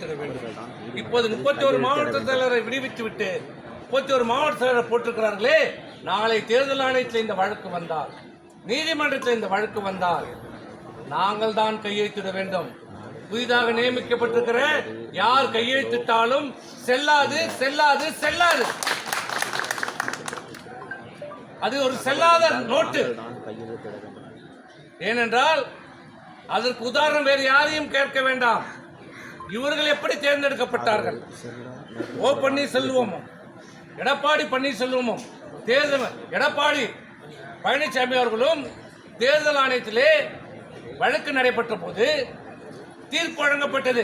கையெழுத்திட வேண்டும். இப்போது 31 மாவட்ட செயலரை விடுவித்துவிட்டு 31 மாவட்ட செயலரை போட்டிருக்கிறார்களே. நாளை தேர்தல் ஆணையத்தில் இந்த வழக்கு வந்தால், நீதிமன்றத்தில் இந்த வழக்கு வந்தால் நாங்கள் தான் கையெழுத்திட வேண்டும். புதிதாக நியமிக்கப்பட்டிருக்கிற யார் கையெழுத்திட்டாலும் செல்லாது செல்லாது செல்லாது. அது ஒரு செல்லாத நோட்டு. ஏனென்றால் அதற்கு உதாரணம் வேறு யாரையும் கேட்க வேண்டாம். இவர்கள் எப்படி தேர்ந்தெடுக்கப்பட்டார்கள்? ஓ பன்னீர்செல்வமும் எடப்பாடி பன்னீர்செல்வமும் எடப்பாடி பழனிசாமி அவர்களும் தேர்தல் ஆணையத்திலே வழக்கு நடைபெற்ற போது தீர்ப்பு வழங்கப்பட்டது.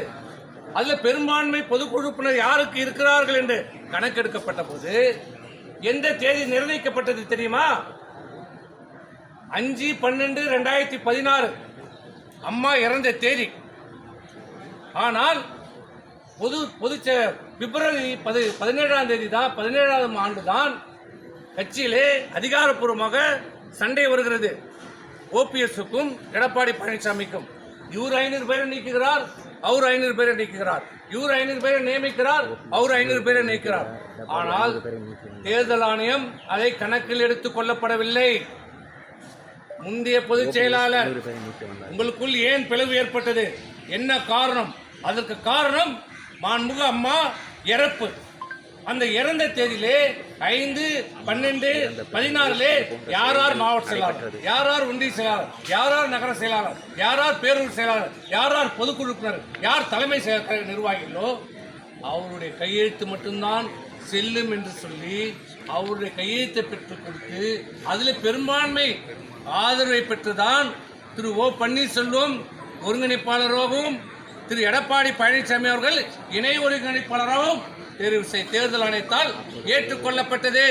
அதில் பெரும்பான்மை பொதுக்குழுப்பினர் யாருக்கு இருக்கிறார்கள் என்று கணக்கெடுக்கப்பட்ட போது எந்த தேதி நிர்ணயிக்கப்பட்டது தெரியுமா? 5/12/2016 அம்மா இறந்த தேதி. ஆனால் பிப்ரவரி 17ஆம் தேதி தான், 17ஆம் ஆண்டு தான் கட்சியிலே அதிகாரப்பூர்வமாக சண்டை வருகிறது. ஓபிஎஸ்க்கும் எடப்பாடி பழனிசாமிக்கும். இவர் 500 பேரை நீக்குகிறார், அவர் 500 பேரை நீக்குகிறார். இவர் 500 பேரை நியமிக்கிறார், அவர் 500 பேரை நீக்கிறார். ஆனால் தேர்தல் ஆணையம் அதை கணக்கில் எடுத்துக் கொள்ளப்படவில்லை. முந்தைய பொதுச் செயலாளர் உங்களுக்குள் ஏன் பிளவு ஏற்பட்டது? என்ன காரணம்? அதற்கு காரணம் மாண்புமிகு அம்மா இறப்பு. அந்த இறந்த தேதியிலே 5/12/16 யார் மாவட்ட செயலாளர், யார் ஒன்றிய செயலாளர், யார் நகர செயலாளர், யார் பேரூர் செயலாளர், யார் பொதுக்குழுப்பினர், யார் தலைமை நிர்வாகிகளோ அவருடைய கையெழுத்து மட்டும்தான் செல்லும் என்று சொல்லி அவருடைய கையெழுத்தை பெற்றுக் கொடுத்து அதில் பெரும்பான்மை ஆதரவை பெற்றுதான் திரு ஓ பன்னீர்செல்வம் ஒருங்கிணைப்பாளராகவும் திரு எடப்பாடி பழனிசாமி அவர்கள் இணை ஒருங்கிணைப்பாளராகவும் தேர்தல் ஆணையத்தால் ஏற்றுக்கொள்ளப்பட்டது.